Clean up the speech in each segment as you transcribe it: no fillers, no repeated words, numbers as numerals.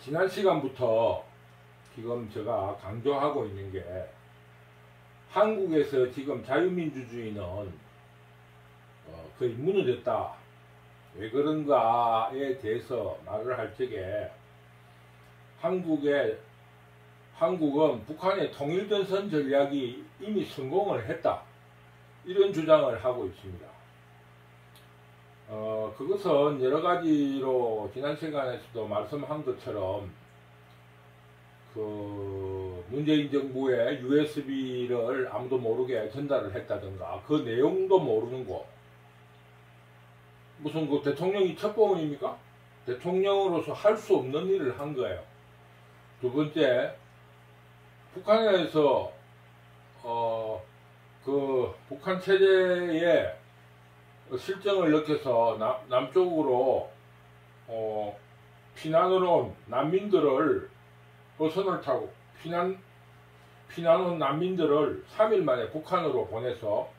지난 시간부터 지금 제가 강조하고 있는 게 한국에서 지금 자유민주주의는 거의 무너졌다. 왜 그런가에 대해서 말을 할 적에 한국은 북한의 통일전선 전략이 이미 성공을 했다. 이런 주장을 하고 있습니다. 그것은 여러 가지로 지난 시간에서도 말씀한 것처럼 문재인 정부의 USB를 아무도 모르게 전달을 했다든가 그 내용도 모르는 거. 무슨 그 대통령이 첩보원입니까? 대통령으로서 할 수 없는 일을 한 거예요. 두 번째, 북한에서 북한 체제에 실정을 느껴서 남쪽으로 피난을 온 난민들을 버선을 타고 피난 온 난민들을 3일 만에 북한으로 보내서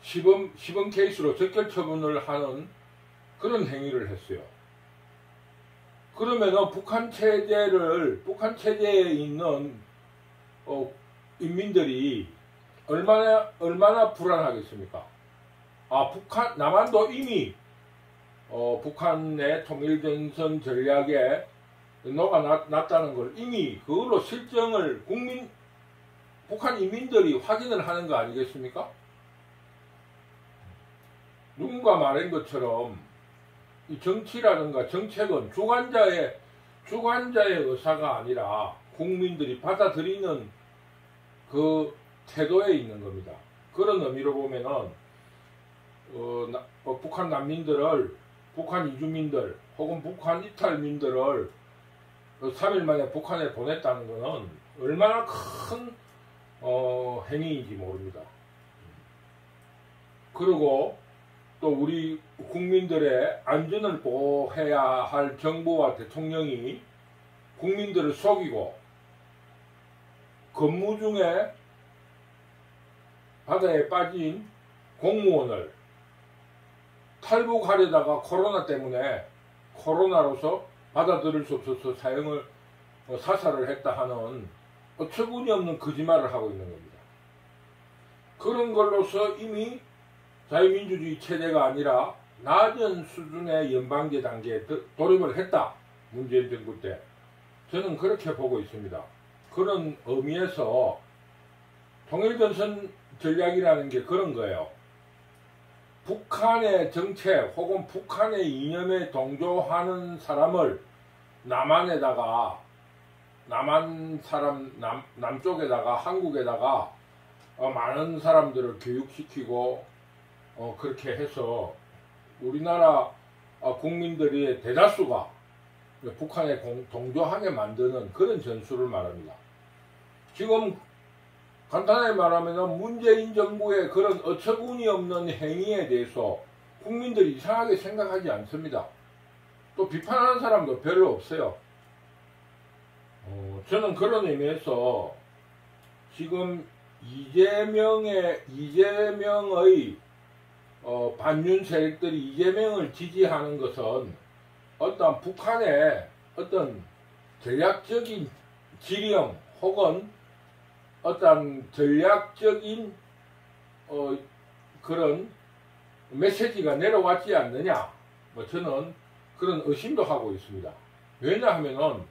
시범 케이스로 적결 처분을 하는 그런 행위를 했어요. 그러면은 북한 체제에 있는 인민들이 얼마나 불안하겠습니까? 남한도 이미 북한의 통일전선 전략에 녹아났다는 걸 이미 그걸로 실정을 북한 인민들이 확인을 하는 거 아니겠습니까? 누군가 말한 것처럼 이 정치라든가 정책은 주관자의 의사가 아니라 국민들이 받아들이는 그 태도에 있는 겁니다. 그런 의미로 보면은 북한 난민들을, 북한 이주민들 혹은 북한 이탈민들을 3일 만에 북한에 보냈다는 것은 얼마나 큰 행위인지 모릅니다. 그리고 또 우리 국민들의 안전을 보호해야 할 정부와 대통령이 국민들을 속이고 근무 중에 바다에 빠진 공무원을 탈북하려다가 코로나 때문에 코로나로서 받아들일 수 없어서 사살을 했다 하는 어처구니없는 거짓말을 하고 있는 겁니다. 그런 걸로서 이미 자유민주주의 체제가 아니라 낮은 수준의 연방제 단계에 돌입을 했다. 문재인 정부 때. 저는 그렇게 보고 있습니다. 그런 의미에서 통일전선 전략이라는 게 그런 거예요. 북한의 정책 혹은 북한의 이념에 동조하는 사람을 남쪽에다가 한국에다가 많은 사람들을 교육시키고 그렇게 해서 우리나라 국민들의 대다수가 북한에 동조하게 만드는 그런 전술을 말합니다. 지금 간단하게 말하면 문재인 정부의 그런 어처구니 없는 행위에 대해서 국민들이 이상하게 생각하지 않습니다. 또 비판하는 사람도 별로 없어요. 저는 그런 의미에서 지금 이재명의 반윤 세력들이 이재명을 지지하는 것은 어떤 북한의 어떤 전략적인 지령 혹은 어떤 전략적인 그런 메시지가 내려왔지 않느냐, 저는 그런 의심도 하고 있습니다. 왜냐하면은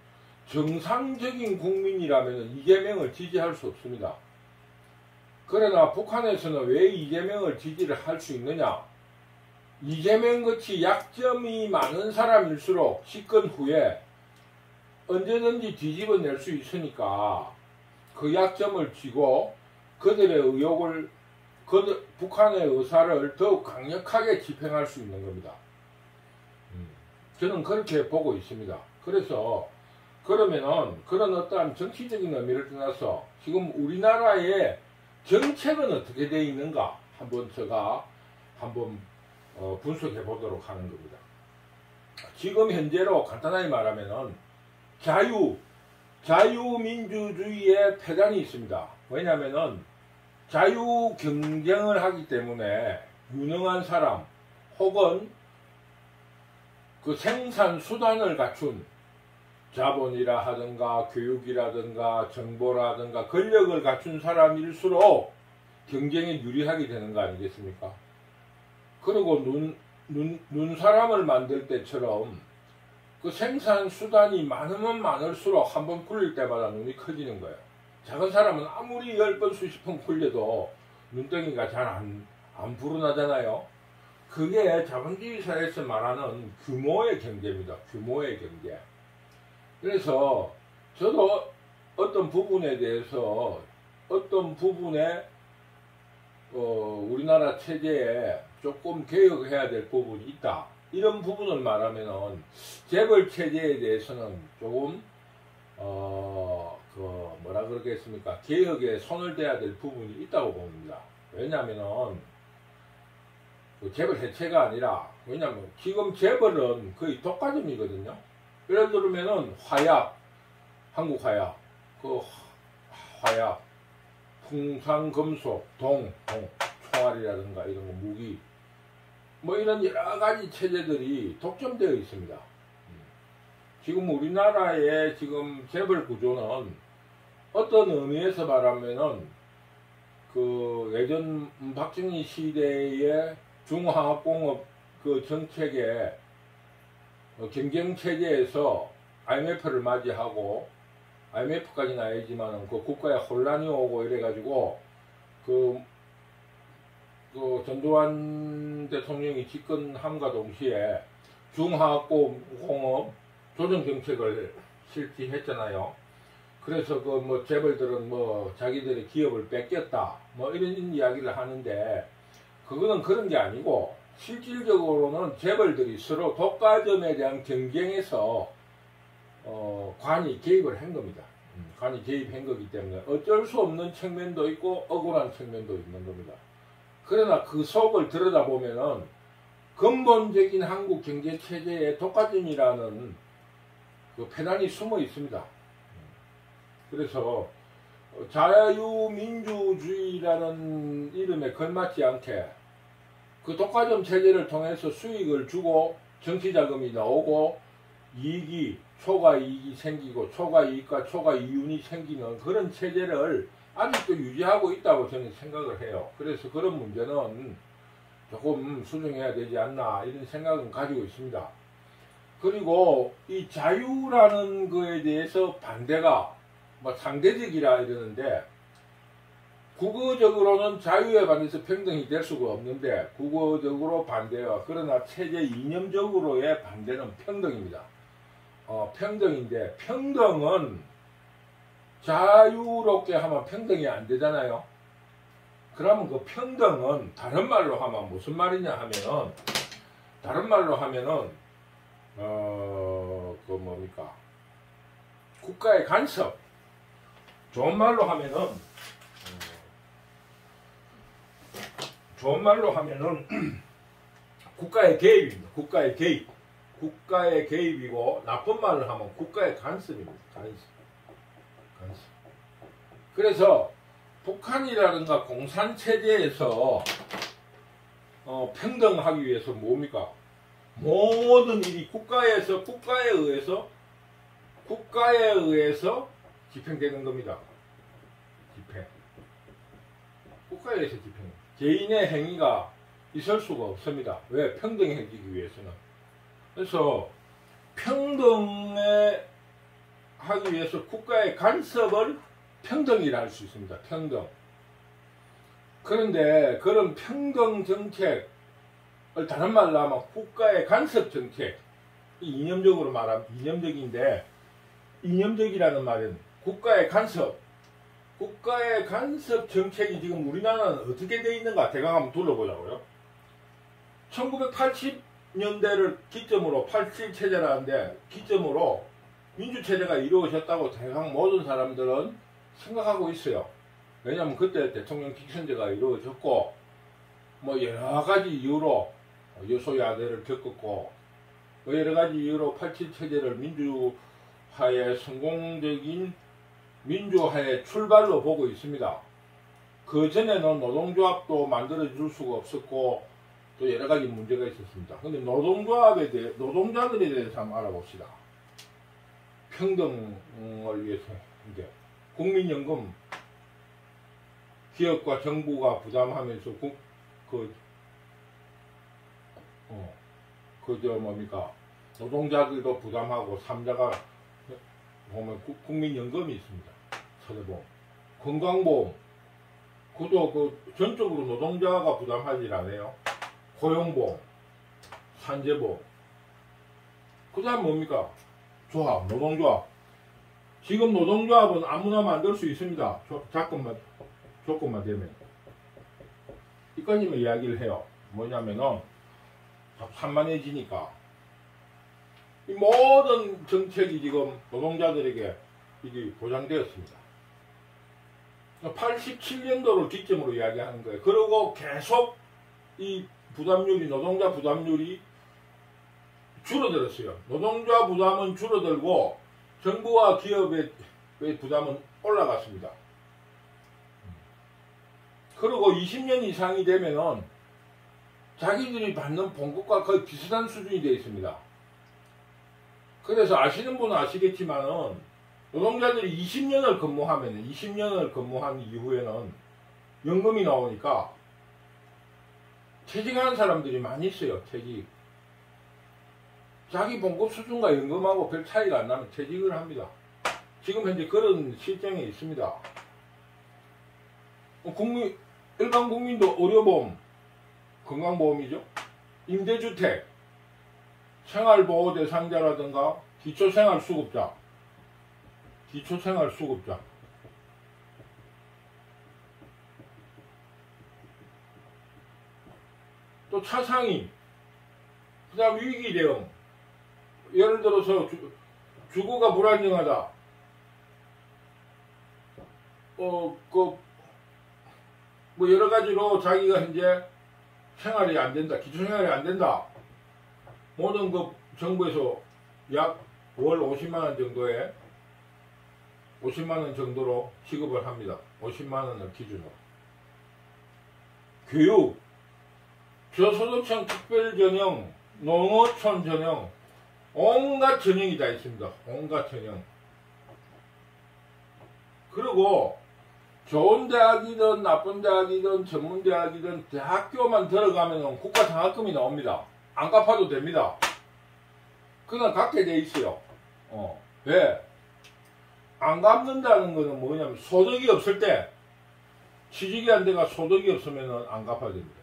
정상적인 국민이라면 이재명을 지지할 수 없습니다. 그러나 북한에서는 왜 이재명을 지지를 할 수 있느냐? 이재명같이 약점이 많은 사람일수록 집권 후에 언제든지 뒤집어낼 수 있으니까 그 약점을 쥐고 그들의 의혹을, 북한의 의사를 더욱 강력하게 집행할 수 있는 겁니다. 저는 그렇게 보고 있습니다. 그래서 그러면은 그런 어떠한 정치적인 의미를 떠나서 지금 우리나라의 정책은 어떻게 되어 있는가 제가 한번 분석해 보도록 하는 겁니다. 지금 현재로 간단하게 말하면은 자유민주주의의 폐단이 있습니다. 왜냐하면은 자유 경쟁을 하기 때문에 유능한 사람 혹은 그 생산 수단을 갖춘 자본이라 하든가 교육이라든가 정보라든가 권력을 갖춘 사람일수록 경쟁에 유리하게 되는 거 아니겠습니까? 그리고 눈사람을 만들 때처럼 그 생산 수단이 많으면 많을수록 한 번 굴릴 때마다 눈이 커지는 거예요. 작은 사람은 아무리 10번 수십 번 굴려도 눈덩이가 잘 안 불어나잖아요. 그게 자본주의 사회에서 말하는 규모의 경제입니다. 규모의 경제. 그래서 저도 어떤 부분에 대해서 어떤 부분에 우리나라 체제에 조금 개혁해야 될 부분이 있다. 이런 부분을 말하면은 재벌 체제에 대해서는 조금 뭐라 그러겠습니까? 개혁에 손을 대야 될 부분이 있다고 봅니다. 왜냐면은 그 재벌 해체가 아니라, 왜냐면 지금 재벌은 거의 독과점이거든요. 예를 들면은 화약, 한국 화약, 그 화약, 풍산금속, 총알이라든가 이런 거, 무기, 뭐 이런 여러 가지 체제들이 독점되어 있습니다. 지금 우리나라의 지금 재벌 구조는 어떤 의미에서 말하면은 그 예전 박정희 시대의 중화학공업 그 정책의 경쟁 체제에서 IMF를 맞이하고, IMF까지는 아니지만은 그 국가에 혼란이 오고 이래가지고 그 전두환 대통령이 집권함과 동시에 중화학공업 조정 정책을 실시했잖아요. 그래서 그 뭐 재벌들은 뭐 자기들의 기업을 뺏겼다 뭐 이런 이야기를 하는데, 그거는 그런 게 아니고 실질적으로는 재벌들이 서로 독과점에 대한 경쟁에서 관이 개입을 한 겁니다. 관이 개입한 거기 때문에 어쩔 수 없는 측면도 있고 억울한 측면도 있는 겁니다. 그러나 그 속을 들여다보면은 근본적인 한국 경제 체제의 독과점이라는 그 패단이 숨어 있습니다. 그래서 자유민주주의라는 이름에 걸맞지 않게 그 독과점 체제를 통해서 수익을 주고 정치자금이 나오고 이익이, 초과이익이 생기고 초과이익과 초과이윤이 생기는 그런 체제를 아직도 유지하고 있다고 저는 생각을 해요. 그래서 그런 문제는 조금 수정해야 되지 않나 이런 생각은 가지고 있습니다. 그리고 이 자유라는 거에 대해서 반대가 뭐 상대적이라 이러는데, 국어적으로는 자유에 반해서 평등이 될 수가 없는데 국어적으로 반대와, 그러나 체제 이념적으로의 반대는 평등입니다. 평등인데, 평등은 자유롭게 하면 평등이 안 되잖아요. 그러면 그 평등은 다른 말로 하면 무슨 말이냐 하면은, 다른 말로 하면은 그 뭡니까, 국가의 간섭, 좋은 말로 하면은 국가의 개입입니다. 국가의 개입. 국가의 개입이고, 나쁜 말을 하면 국가의 간섭입니다. 간섭. 그래서 북한이라든가 공산체제에서 평등하기 위해서 뭡니까? 모든 일이 국가에 의해서 집행되는 겁니다. 국가에 의해서 집행. 개인의 행위가 있을 수가 없습니다. 왜? 평등해지기 위해서는. 그래서 평등에 하기 위해서 국가의 간섭을 평등이라 할 수 있습니다. 평등. 그런데 그런 평등 정책을 다른 말로 하면 국가의 간섭 정책, 이념적으로 말하면 이념적인데, 이념적이라는 말은 국가의 간섭 정책이 지금 우리나라는 어떻게 되어 있는가 대강 한번 둘러보자고요. 1980년대를 기점으로 87체제라는데 기점으로 민주체제가 이루어졌다고 대강 모든 사람들은 생각하고 있어요. 왜냐하면 그때 대통령 직선제가 이루어졌고, 뭐 여러가지 이유로 여소야대를 겪었고, 뭐 여러가지 이유로 87체제를 민주화의 성공적인 민주화의 출발로 보고 있습니다. 그 전에는 노동조합도 만들어줄 수가 없었고 또 여러가지 문제가 있었습니다. 근데 노동조합에 대해, 노동자들에 대해서 한번 알아봅시다. 평등을 위해서 이제 국민연금 기업과 정부가 부담하면서 뭡니까 노동자들도 부담하고 삼자가 보면 국민연금이 있습니다. 사대보험, 건강보험, 그것도 전적으로 노동자가 부담하지 않아요. 고용보험, 산재보험. 그 다음 뭡니까? 조합, 노동조합. 지금 노동조합은 아무나 만들 수 있습니다. 조건만 되면. 이까지만 이야기를 해요. 뭐냐면은 산만해지니까 이 모든 정책이 지금 노동자들에게 이게 보장되었습니다. 87년도를 기점으로 이야기하는 거예요. 그리고 계속 이 부담률이, 노동자 부담률이 줄어들었어요. 노동자 부담은 줄어들고 정부와 기업의 부담은 올라갔습니다. 그리고 20년 이상이 되면은 자기들이 받는 봉급과 거의 비슷한 수준이 되어 있습니다. 그래서 아시는 분은 아시겠지만은 노동자들이 20년을 근무한 이후에는 연금이 나오니까 퇴직하는 사람들이 많이 있어요. 퇴직. 자기 봉급 수준과 연금하고 별 차이가 안 나면 퇴직을 합니다. 지금 현재 그런 실정에 있습니다. 일반 국민도 의료보험, 건강보험이죠. 임대주택, 생활보호 대상자라든가 기초생활수급자, 또 차상위, 그 다음 위기대응. 예를 들어서 주거가 불안정하다. 뭐 여러 가지로 자기가 현재 생활이 안 된다, 기초생활이 안 된다. 모든 정부에서 약 월 50만원 정도에 50만원 정도로 지급을 합니다. 50만원을 기준으로. 교육, 저소득층 특별전형, 농어촌 전형, 온갖 전형이 다 있습니다. 온갖 전형. 그리고 좋은 대학이든 나쁜 대학이든 전문대학이든 대학교만 들어가면 국가장학금이 나옵니다. 안 갚아도 됩니다. 그건 갖게 돼 있어요. 왜? 안 갚는다는 거는 뭐냐면 소득이 없을 때, 취직이 안 돼가 소득이 없으면 안 갚아야 됩니다.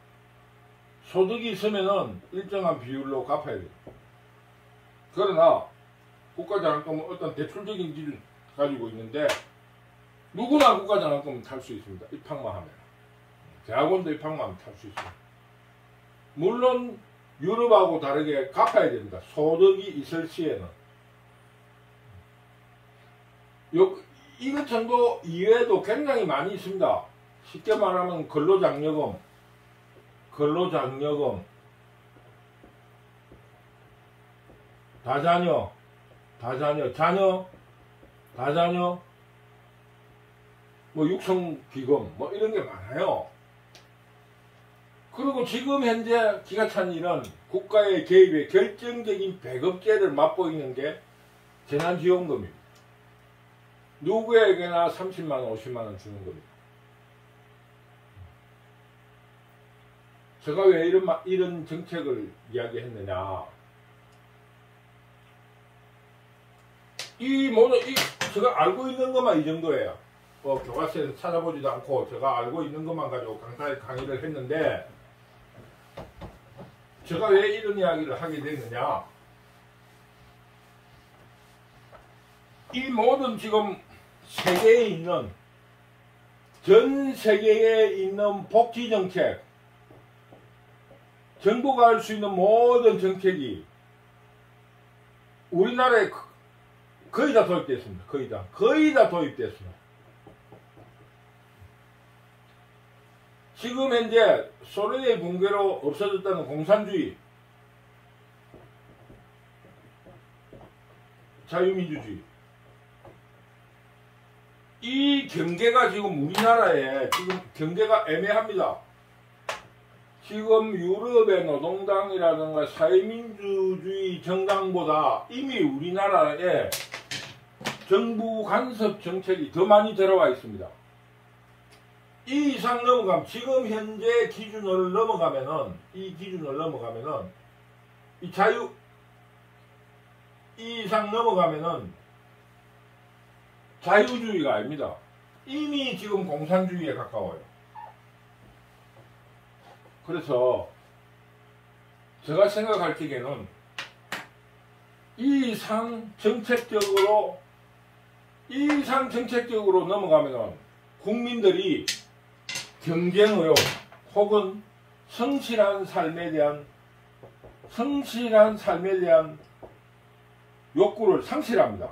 소득이 있으면 일정한 비율로 갚아야 돼요. 그러나 국가장학금은 어떤 대출적인 기준 가지고 있는데 누구나 국가장학금은 탈 수 있습니다. 입학만 하면. 대학원도 입학만 하면 탈 수 있습니다. 물론 유럽하고 다르게 갚아야 됩니다. 소득이 있을 시에는. 이것 정도 이외에도 굉장히 많이 있습니다. 쉽게 말하면 근로장려금, 다자녀, 뭐 육성기금, 뭐 이런 게 많아요. 그리고 지금 현재 기가 찬 일은 국가의 개입의 결정적인 배급제를 맛보이는 게 재난지원금입니다. 누구에게나 30만원, 50만원 주는 겁니다. 제가 왜 이런 정책을 이야기했느냐. 제가 알고 있는 것만 이 정도예요. 교과서에서 찾아보지도 않고 제가 알고 있는 것만 가지고 강의를 했는데, 제가 왜 이런 이야기를 하게 됐느냐. 이 모든 지금 세계에 있는, 전 세계에 있는 복지정책, 정부가 할 수 있는 모든 정책이 우리나라에 거의 다 도입됐습니다. 거의 다 도입됐습니다. 지금 현재 소련의 붕괴로 없어졌다는 공산주의, 자유민주주의, 이 경계가 지금 우리나라에 지금 경계가 애매합니다. 지금 유럽의 노동당이라든가 사회민주주의 정당보다 이미 우리나라에 정부 간섭 정책이 더 많이 들어와 있습니다. 이 이상 넘어가면, 지금 현재 기준을 넘어가면은, 이 이상 넘어가면은 자유주의가 아닙니다. 이미 지금 공산주의에 가까워요. 그래서 제가 생각할 적에는 이 이상 정책적으로 넘어가면은 국민들이 경쟁의욕 혹은 성실한 삶에 대한 욕구를 상실합니다.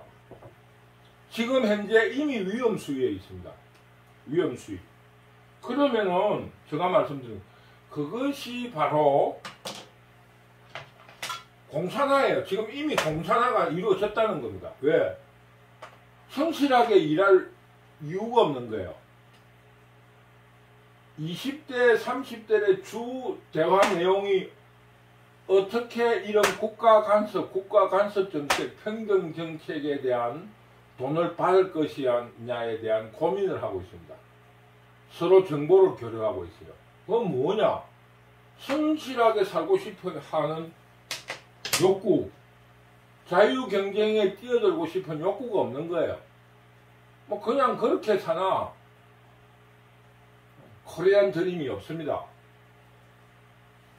지금 현재 이미 위험수위에 있습니다. 위험수위. 그러면은 제가 말씀드린 그것이 바로 공산화예요. 지금 이미 공산화가 이루어졌다는 겁니다. 왜? 성실하게 일할 이유가 없는 거예요. 20대, 30대의 주 대화 내용이 어떻게 이런 국가 간섭 정책, 평등 정책에 대한 돈을 받을 것이냐에 대한 고민을 하고 있습니다. 서로 정보를 교류하고 있어요. 그건 뭐냐? 성실하게 살고 싶어 하는 욕구, 자유 경쟁에 뛰어들고 싶은 욕구가 없는 거예요. 뭐 그냥 그렇게 사나 코리안 드림이 없습니다.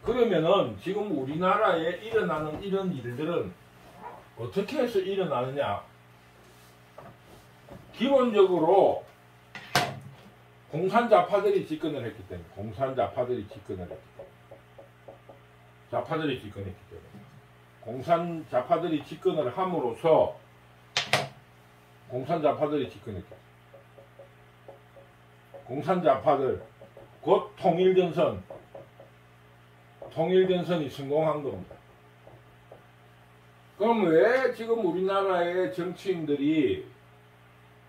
그러면은 지금 우리나라에 일어나는 이런 일들은 어떻게 해서 일어나느냐? 기본적으로 공산자파들이 집권을 했기 때문에, 공산자파들이 집권했기 때문에 공산자파들이 집권을 함으로써 공산자파들 곧 통일전선이 성공한 겁니다. 그럼 왜 지금 우리나라의 정치인들이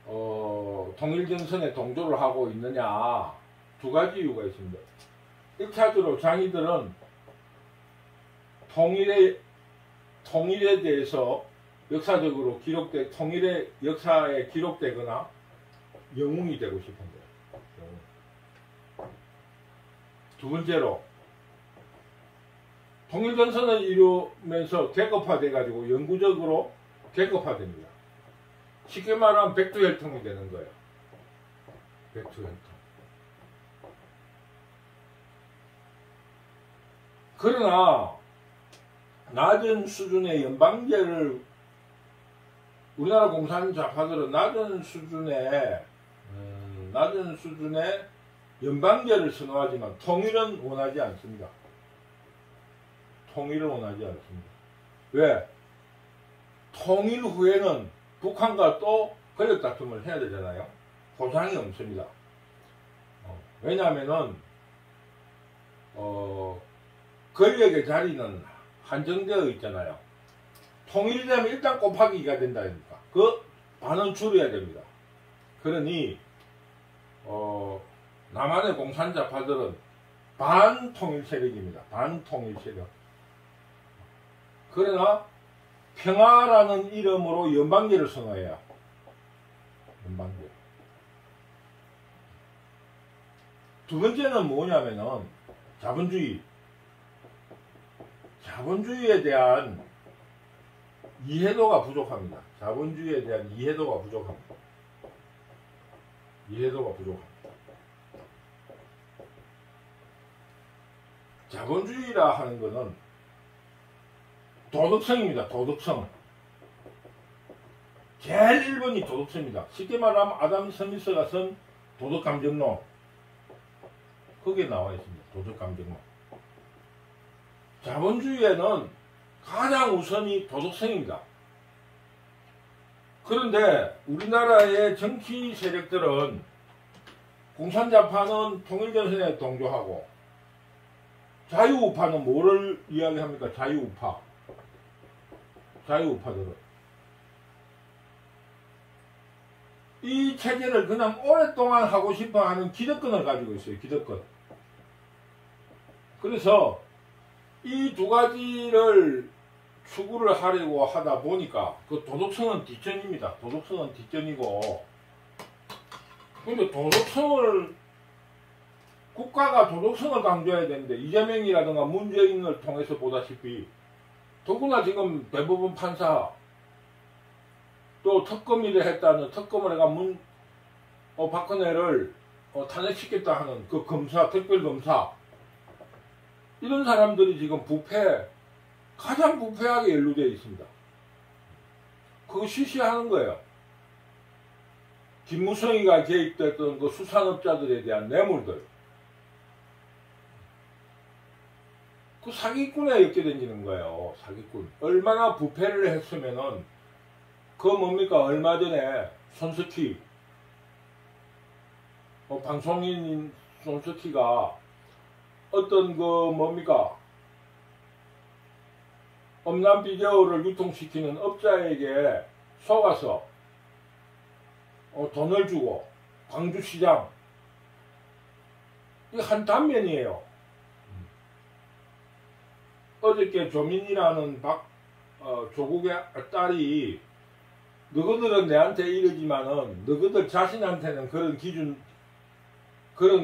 통일전선에 동조를 하고 있느냐? 두 가지 이유가 있습니다. 1차적으로 자기들은 통일에 대해서 역사적으로 통일의 역사에 기록되거나 영웅이 되고 싶은 거예요. 두 번째로 통일전선을 이루면서 계급화돼가지고 영구적으로 계급화됩니다. 쉽게 말하면 백두혈통이 되는 거예요. 백두혈통. 그러나 낮은 수준의 연방제를 우리나라 공산자파들은 낮은 수준의 연방제를 선호하지만 통일은 원하지 않습니다. 왜? 통일 후에는 북한과 또 권력 다툼을 해야 되잖아요. 보장이 없습니다. 왜냐하면은 권력의 자리는 한정되어 있잖아요. 통일되면 일단 곱하기가 된다니까. 그 반은 줄여야 됩니다. 그러니 남한의 공산자파들은 반통일 세력입니다. 반통일 세력. 그러나 평화라는 이름으로 연방제를 선호해요. 연방제. 두 번째는 뭐냐면은 자본주의에 대한 이해도가 부족합니다. 자본주의라 하는 것은 도덕성입니다. 도덕성. 제일 1번이 도덕성입니다. 쉽게 말하면 아담 스미스가 쓴 도덕감정론. 거기에 나와 있습니다. 도덕감정론. 자본주의에는 가장 우선이 도덕성입니다. 그런데 우리나라의 정치 세력들은 공산자파는 통일전선에 동조하고 자유우파는 뭐를 이야기합니까? 자유우파들은 이 체제를 그냥 오랫동안 하고 싶어하는 기득권을 가지고 있어요. 기득권. 그래서 이 두 가지를 추구를 하려고 하다 보니까 그 도덕성은 뒷전입니다. 도덕성은 뒷전이고, 근데 국가가 도덕성을 강조해야 되는데, 이재명이라든가 문재인을 통해서 보다시피 더구나 지금 대법원 판사 또 특검일을 했다는, 특검을 해가 박근혜를 탄핵시켰다 하는 그 검사, 특별검사, 이런 사람들이 지금 가장 부패하게 연루되어 있습니다. 그거 실시하는 거예요. 김무성이가 개입됐던 그 수산업자들에 대한 뇌물들, 그 사기꾼에 엮여다니는 거예요. 사기꾼. 얼마나 부패를 했으면은, 얼마 전에 손석희, 방송인 손석희가 어떤 음란 비디오를 유통시키는 업자에게 속아서 돈을 주고, 광주시장, 이게 한 단면이에요. 어저께 조민이라는 조국의 딸이, 너희들은 내한테 이러지만은 너희들 자신한테는 그런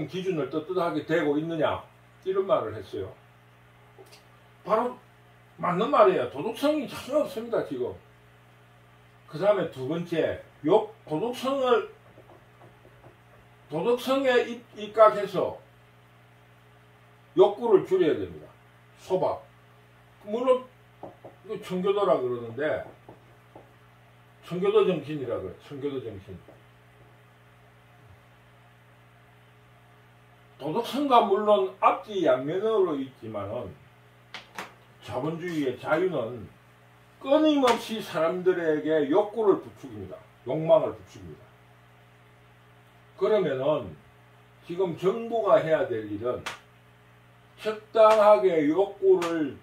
기준을 떳떳하게 대고 있느냐, 이런 말을 했어요. 바로 맞는 말이에요. 도덕성이 전혀 없습니다, 지금. 그 다음에 두 번째, 도덕성에 입각해서 욕구를 줄여야 됩니다. 소박. 물론, 이거 청교도라 그러는데, 청교도 정신이라 그래, 청교도 정신. 도덕성과 물론 앞뒤 양면으로 있지만은, 자본주의의 자유는 끊임없이 사람들에게 욕구를 부추깁니다. 욕망을 부추깁니다. 그러면은 지금 정부가 해야 될 일은 적당하게 욕구를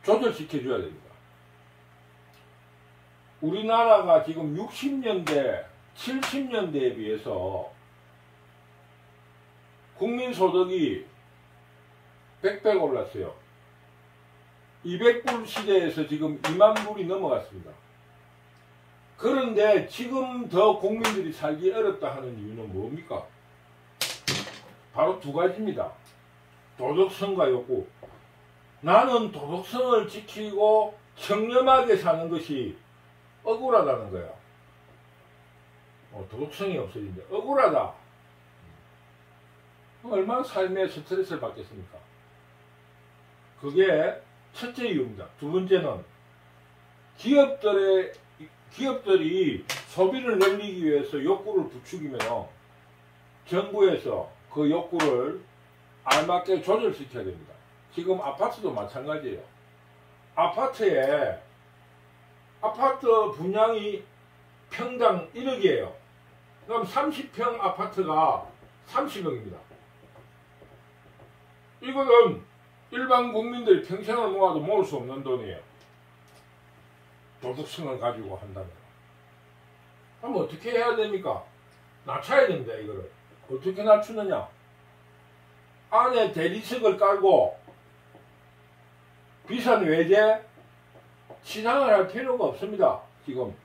조절시켜줘야 됩니다. 우리나라가 지금 60년대, 70년대에 비해서 국민소득이 100배 올랐어요. 200불 시대에서 지금 2만 불이 넘어갔습니다. 그런데 지금 더 국민들이 살기 어렵다 하는 이유는 뭡니까? 바로 두 가지입니다. 도덕성과 욕구. 나는 도덕성을 지키고 청렴하게 사는 것이 억울하다는 거야. 도덕성이 없어진다. 억울하다. 얼마나 삶에 스트레스를 받겠습니까? 그게 첫째 이유입니다. 두 번째는 기업들이 소비를 늘리기 위해서 욕구를 부추기면 정부에서 그 욕구를 알맞게 조절시켜야 됩니다. 지금 아파트도 마찬가지예요. 아파트 분양이 평당 1억이에요. 그럼 30평 아파트가 30억입니다. 이거는 일반 국민들이 평생을 모아도 모을 수 없는 돈이에요. 도덕성을 가지고 한다면. 그럼 어떻게 해야 됩니까? 낮춰야 됩니다, 이거를. 어떻게 낮추느냐? 안에 대리석을 깔고 비싼 외제 시장을 할 필요가 없습니다. 지금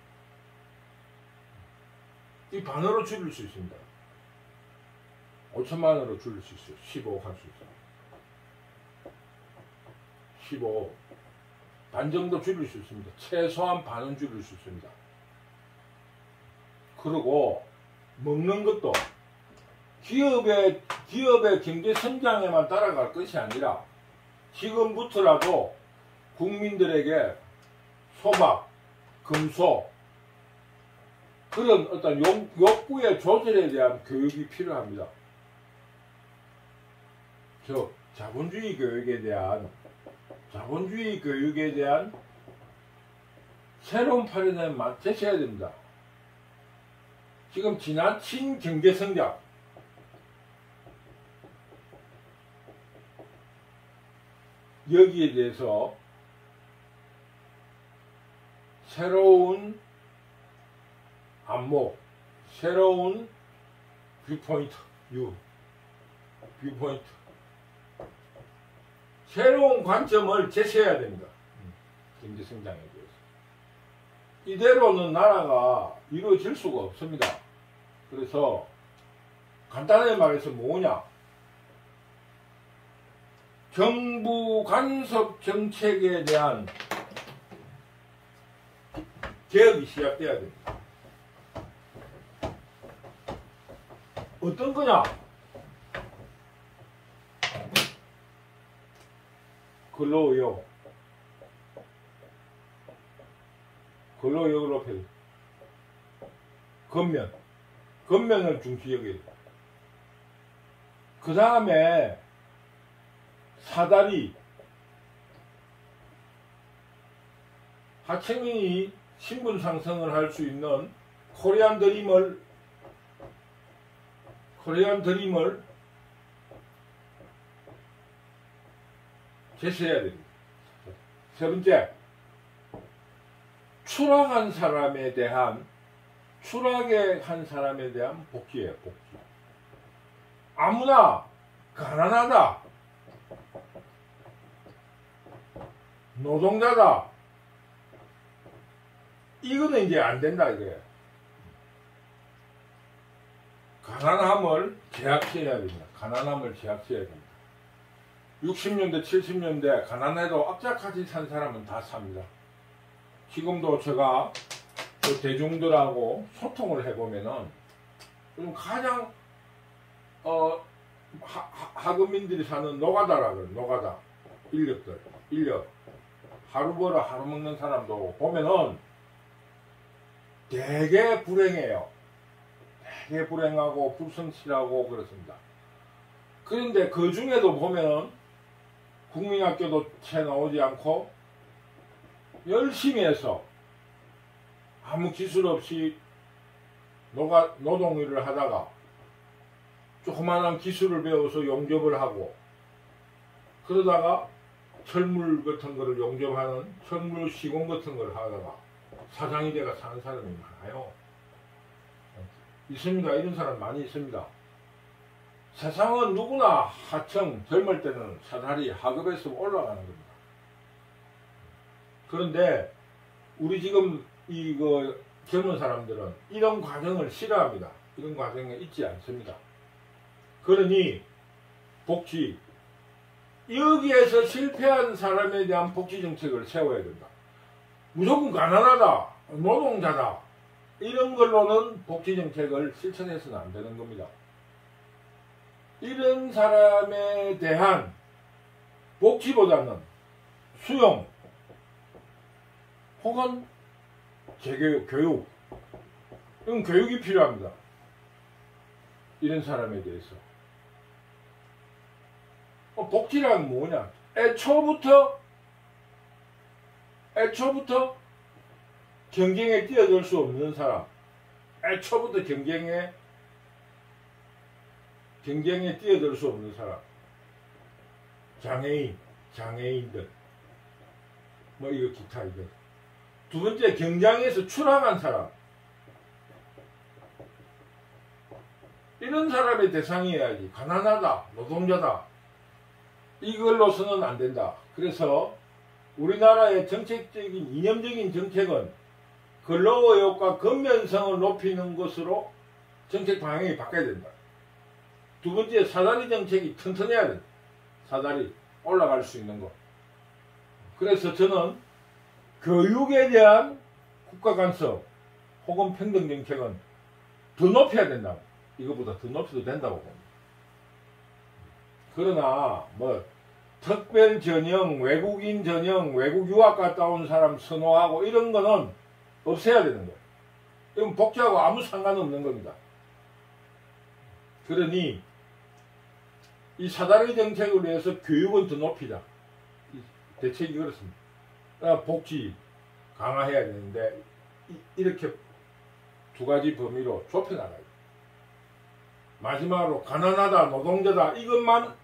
이 반으로 줄일 수 있습니다. 5천만 원으로 줄일 수 있어요. 15억 할 수 있어요. 15, 반 정도 줄일 수 있습니다. 최소한 반은 줄일 수 있습니다. 그리고 먹는 것도 기업의 경제 성장에만 따라갈 것이 아니라 지금부터라도 국민들에게 소박, 금소, 그런 어떤 욕구의 조절에 대한 교육이 필요합니다. 즉, 자본주의 교육에 대한 새로운 파라다임을 제시해야 됩니다. 지금 지나친 경제성장, 여기에 대해서 새로운 안목, 새로운 뷰포인트, 새로운 관점을 제시해야 됩니다. 경제성장에 대해서. 이대로는 나라가 이루어질 수가 없습니다. 그래서 간단하게 말해서 뭐냐, 정부 간섭 정책에 대한 개혁이 시작돼야 됩니다. 어떤 거냐? 근로의욕. 근로의욕을 높여야 돼. 건면을 중시 여겨야 돼. 그 다음에 사다리. 하층민이 신분 상승을 할 수 있는 코리안 드림을 제시해야 됩니다. 세 번째, 추락한 사람에 대한 복지예요. 복지. 아무나 가난하다, 노동자다, 이거는 이제 안 된다 이거예요. 가난함을 제약시해야 됩니다. 가난함을 제약시해야 됩니다. 60년대, 70년대 가난해도 악착같이 산 사람은 다 삽니다. 지금도 제가 그 대중들하고 소통을 해보면은 요즘 가장 하급민들이 사는 노가다라 그래요. 노가다 인력 하루 벌어 하루 먹는 사람도 보면은 되게 불행해요. 되게 불행하고 불성실하고 그렇습니다. 그런데 그 중에도 보면은 국민학교도 채 나오지 않고 열심히 해서 아무 기술 없이 노동일을 하다가 조그마한 기술을 배워서 용접을 하고, 그러다가 철물 같은 거를 용접하는 철물 시공 같은 걸 하다가 사장이 돼가 사는 사람이 많아요. 있습니다. 이런 사람 많이 있습니다. 세상은 누구나 하청 젊을 때는 사다리 하급에서 올라가는 겁니다. 그런데 우리 지금 이거 젊은 사람들은 이런 과정을 싫어합니다. 이런 과정에 있지 않습니다. 그러니 복지, 여기에서 실패한 사람에 대한 복지 정책을 세워야 된다. 무조건 가난하다, 노동자다, 이런 걸로는 복지 정책을 실천해서는 안 되는 겁니다. 이런 사람에 대한 복지보다는 수용 혹은 재교육, 교육, 이런 교육이 필요합니다. 이런 사람에 대해서. 복지란 뭐냐? 애초부터 경쟁에 뛰어들 수 없는 사람, 애초부터 경쟁에 뛰어들 수 없는 사람, 장애인들, 뭐 이거 기타 이거. 두 번째, 경쟁에서 추락한 사람, 이런 사람의 대상이어야지. 가난하다, 노동자다, 이걸로서는 안 된다. 그래서 우리나라의 정책적인 이념적인 정책은 근로의욕과 근면성을 높이는 것으로 정책 방향이 바뀌어야 된다. 두 번째, 사다리 정책이 튼튼해야 된다. 사다리 올라갈 수 있는 거. 그래서 저는 교육에 대한 국가 간섭 혹은 평등 정책은 더 높여야 된다. 이거보다 더 높여도 된다고 봅니다. 그러나 뭐 특별 전형, 외국인 전형, 외국 유학 갔다 온 사람 선호하고 이런 거는 없애야 되는 거예요. 이건 복지하고 아무 상관없는 겁니다. 그러니 이 사다리 정책을 위해서 교육은 더 높이자. 대책이 그렇습니다. 복지 강화해야 되는데 이렇게 두 가지 범위로 좁혀나가요. 마지막으로 가난하다, 노동자다,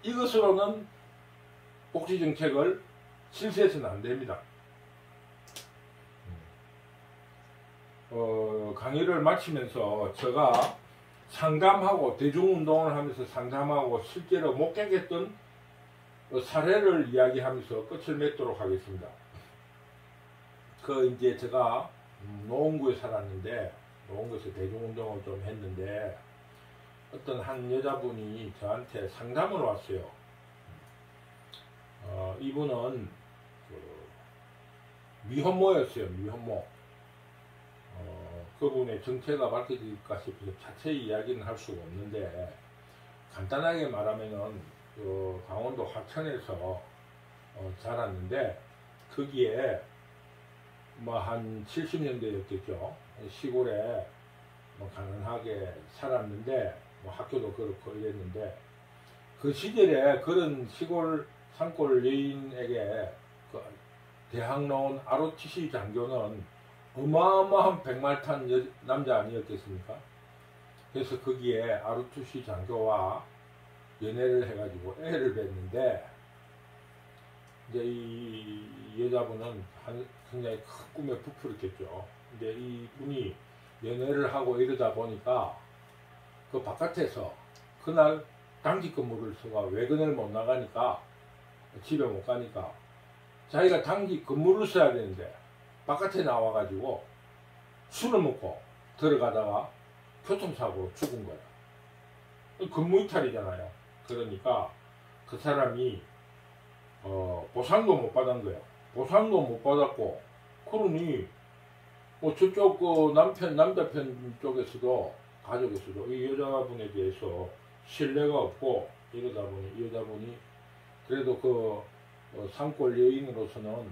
이것으로는 복지 정책을 실시해서는 안 됩니다. 강의를 마치면서 제가 상담하고 대중운동을 하면서 상담하고 실제로 목격했던 사례를 이야기하면서 끝을 맺도록 하겠습니다. 그 이제 제가 노원구에 살았는데 노원구에서 대중운동을 좀 했는데 어떤 한 여자분이 저한테 상담을 왔어요. 이분은 그 미혼모였어요. 미혼모. 그분의 정체가 밝혀질까 싶어서 자세히 이야기는 할 수가 없는데 간단하게 말하면은 그 강원도 화천에서 자랐는데 거기에 뭐 한 70년대였겠죠. 시골에 뭐 가난하게 살았는데 뭐 학교도 그렇고 이랬는데 그 시절에 그런 시골 산골 여인에게 그 대학 나온 ROTC 장교는 어마어마한 백말탄 남자 아니었겠습니까? 그래서 거기에 ROTC 장교와 연애를 해가지고 애를 뵀는데 이제 이 여자분은 굉장히 큰 꿈에 부풀었겠죠. 근데 이 분이 연애를 하고 이러다 보니까 그 바깥에서 그날 당직 근무를 써가 외근을 못 나가니까 집에 못 가니까 자기가 당직 근무를 써야 되는데 바깥에 나와가지고 술을 먹고 들어가다가 교통사고로 죽은 거야. 근무 이탈이잖아요. 그러니까 그 사람이 보상도 못 받은 거예요. 보상도 못 받았고 그러니 뭐 저쪽 그 남자편 쪽에서도 가족에서도 이 여자분에 대해서 신뢰가 없고 이러다 보니 이 여자분이 그래도 그 산골 여인으로서는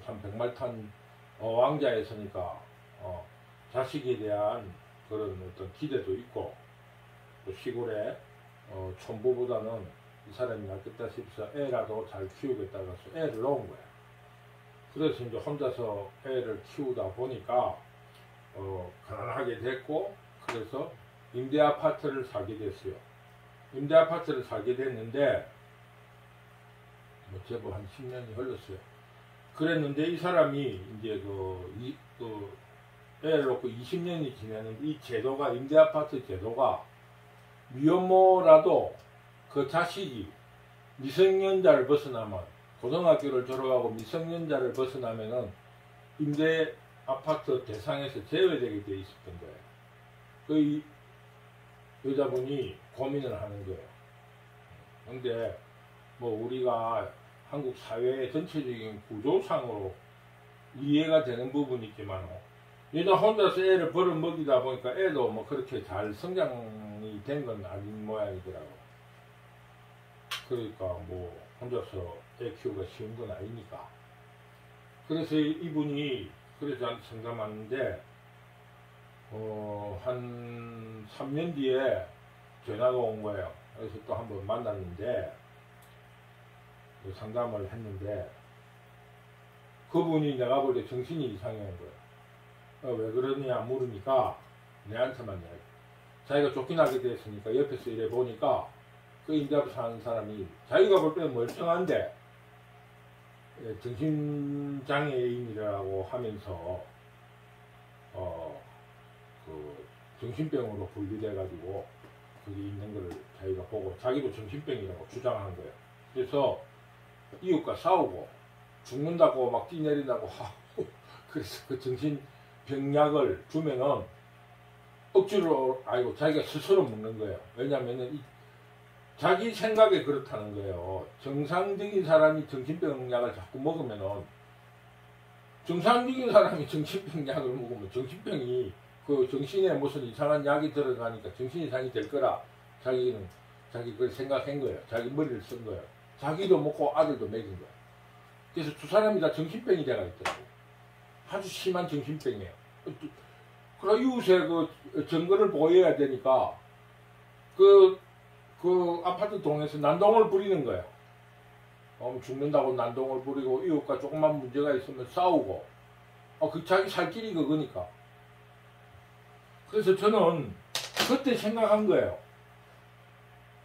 참 백말탄 왕자였으니까 자식에 대한 그런 어떤 기대도 있고 또 시골에 촌부보다는 이 사람이 낫겠다 싶어서 애라도 잘 키우겠다고 해서 애를 놓은 거야. 그래서 이제 혼자서 애를 키우다 보니까 가난하게 됐고 그래서 임대 아파트를 사게 됐어요. 임대 아파트를 사게 됐는데 뭐 제법 한 10년이 흘렀어요. 그랬는데 이 사람이 이제 애를 놓고 20년이 지났는데 이 제도가 임대 아파트 제도가 미혼모라도 그 자식이 미성년자를 벗어나면 고등학교를 졸업하고 미성년자를 벗어나면은 임대 아파트 대상에서 제외되게 돼 있었던 거예요. 그 여자분이 고민을 하는 거예요. 근데 뭐 우리가 한국 사회의 전체적인 구조상으로 이해가 되는 부분이 있지만 여자 혼자서 애를 벌어먹이다 보니까 애도 뭐 그렇게 잘 성장이 된 건 아닌 모양이더라고. 그러니까 뭐 혼자서 애 키우기가 쉬운 건 아니니까. 그래서 이분이 그래서 저한테 상담하는데 한 3년 뒤에 전화가 온 거예요. 그래서 또 한번 만났는데 상담을 했는데 그분이 내가 볼 때 정신이 이상한 거예요. 왜 그러냐 물으니까 내한테만 이야기. 자기가 쫓겨나게 됐으니까 옆에서 이래 보니까 그 임대아파트 사는 사람이 자기가 볼 때는 멀쩡한데 정신장애인이라고 하면서 그 정신병으로 분리돼가지고 거기 있는 거를 자기가 보고 자기도 정신병이라고 주장한 거예요. 그래서 이웃과 싸우고 죽는다고 막 뛰내린다고 하고 그래서 그 정신병약을 주면은 억지로 아이고 자기가 스스로 먹는 거예요. 왜냐면은 자기 생각에 그렇다는 거예요. 정상적인 사람이 정신병약을 자꾸 먹으면은 정상적인 사람이 정신병약을 먹으면 정신병이 그 정신에 무슨 이상한 약이 들어가니까 정신 이상이 될 거라 자기 그걸 생각한 거예요. 자기 머리를 쓴 거예요. 자기도 먹고 아들도 먹인 거예요. 그래서 두 사람이 다 정신병이 돼가 있더라고요. 아주 심한 정신병이에요. 그럼 이웃에 그 정거를 보호해야 되니까 그 아파트 동에서 난동을 부리는 거예요. 죽는다고 난동을 부리고 이웃과 조금만 문제가 있으면 싸우고 그 자기 살 길이 그거니까. 그래서 저는 그때 생각한 거예요.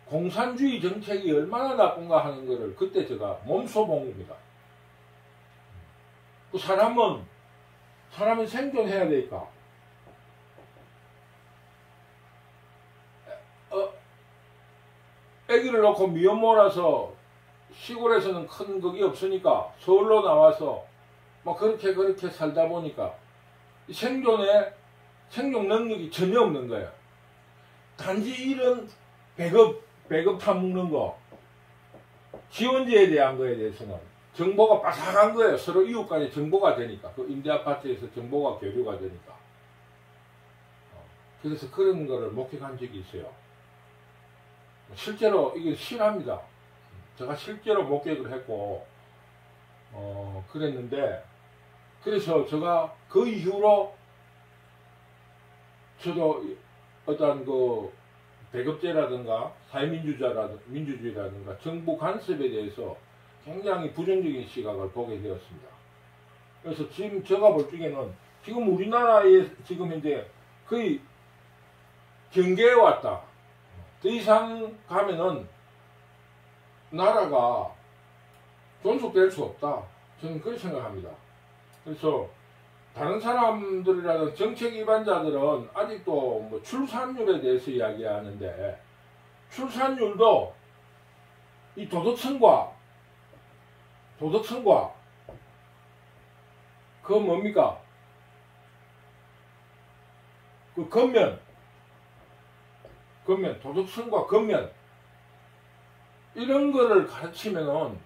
공산주의 정책이 얼마나 나쁜가 하는 거를 그때 제가 몸소 본 겁니다. 그 사람은 생존해야 되니까 아기를 놓고 미혼모라서 시골에서는 큰 극이 없으니까 서울로 나와서 뭐 그렇게 살다 보니까 생존 능력이 전혀 없는 거예요. 단지 이런 배급 타먹는 거, 지원제에 대한 거에 대해서는 정보가 빠삭한 거예요. 서로 이웃 간에 정보가 되니까. 그 임대아파트에서 정보가 교류가 되니까. 그래서 그런 거를 목격한 적이 있어요. 실제로 이게 실합니다. 제가 실제로 목격을 했고, 그랬는데, 그래서 제가 그 이후로 저도 어떤 그 배급제라든가 사회민주주의라든가 정부 간섭에 대해서 굉장히 부정적인 시각을 보게 되었습니다. 그래서 지금 제가 볼 적에는 지금 우리나라에 지금 현재 거의 경계에 왔다. 더 이상 가면은 나라가 존속될 수 없다. 저는 그렇게 생각합니다. 그래서 다른 사람들이라든 정책 위반자들은 아직도 뭐 출산율에 대해서 이야기하는데, 출산율도 이 도덕성과 그 뭡니까? 그 도덕성과 겉면 이런 거를 가르치면은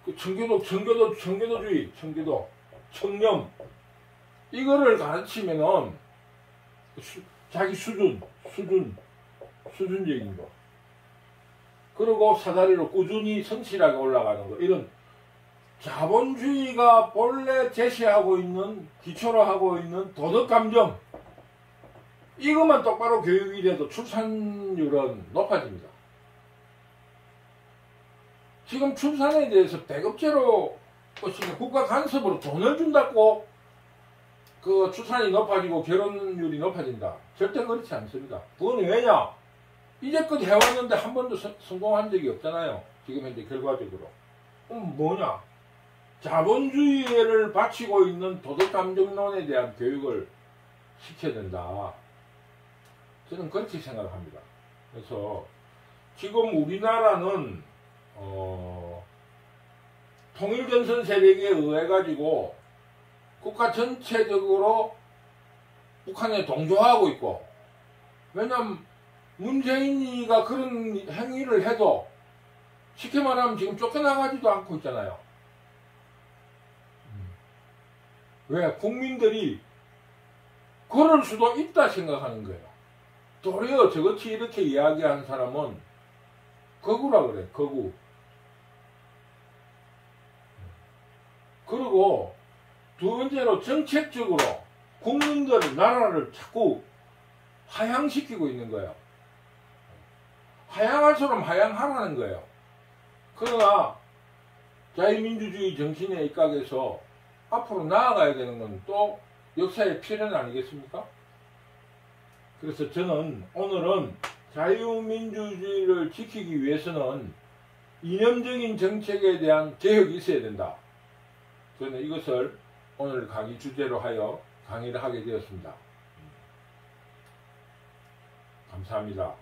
그 청교도주의, 청렴 이거를 가르치면은 자기 수준적인 거, 그리고 사다리로 꾸준히 성실하게 올라가는 거, 이런 자본주의가 본래 제시하고 있는, 기초로 하고 있는 도덕감정, 이것만 똑바로 교육이 돼도 출산율은 높아집니다. 지금 출산에 대해서 배급제로 국가 간섭으로 돈을 준다고 그 출산이 높아지고 결혼율이 높아진다. 절대 그렇지 않습니다. 그건 왜냐? 이제껏 해왔는데 한 번도 성공한 적이 없잖아요. 지금 현재 결과적으로. 뭐냐? 자본주의를 바치고 있는 도덕감정론에 대한 교육을 시켜야 된다. 저는 그렇게 생각합니다. 그래서 지금 우리나라는 통일전선 세력에 의해 가지고 국가 전체적으로 북한에 동조하고 있고, 왜냐면 문재인이가 그런 행위를 해도 쉽게 말하면 지금 쫓겨나가지도 않고 있잖아요. 왜? 국민들이 그럴 수도 있다 생각하는 거예요. 도리어 저같이 이렇게 이야기하는 사람은 거구라 그래, 거구. 그리고 두 번째로 정책적으로 국민들, 나라를 자꾸 하향시키고 있는 거예요. 하향할 사람 하향하라는 거예요. 그러나 자유민주주의 정신에 입각해서 앞으로 나아가야 되는 건 또 역사의 필연 아니겠습니까? 그래서 저는 오늘은 자유민주주의를 지키기 위해서는 이념적인 정책에 대한 개혁이 있어야 된다. 저는 이것을 오늘 강의 주제로 하여 강의를 하게 되었습니다. 감사합니다.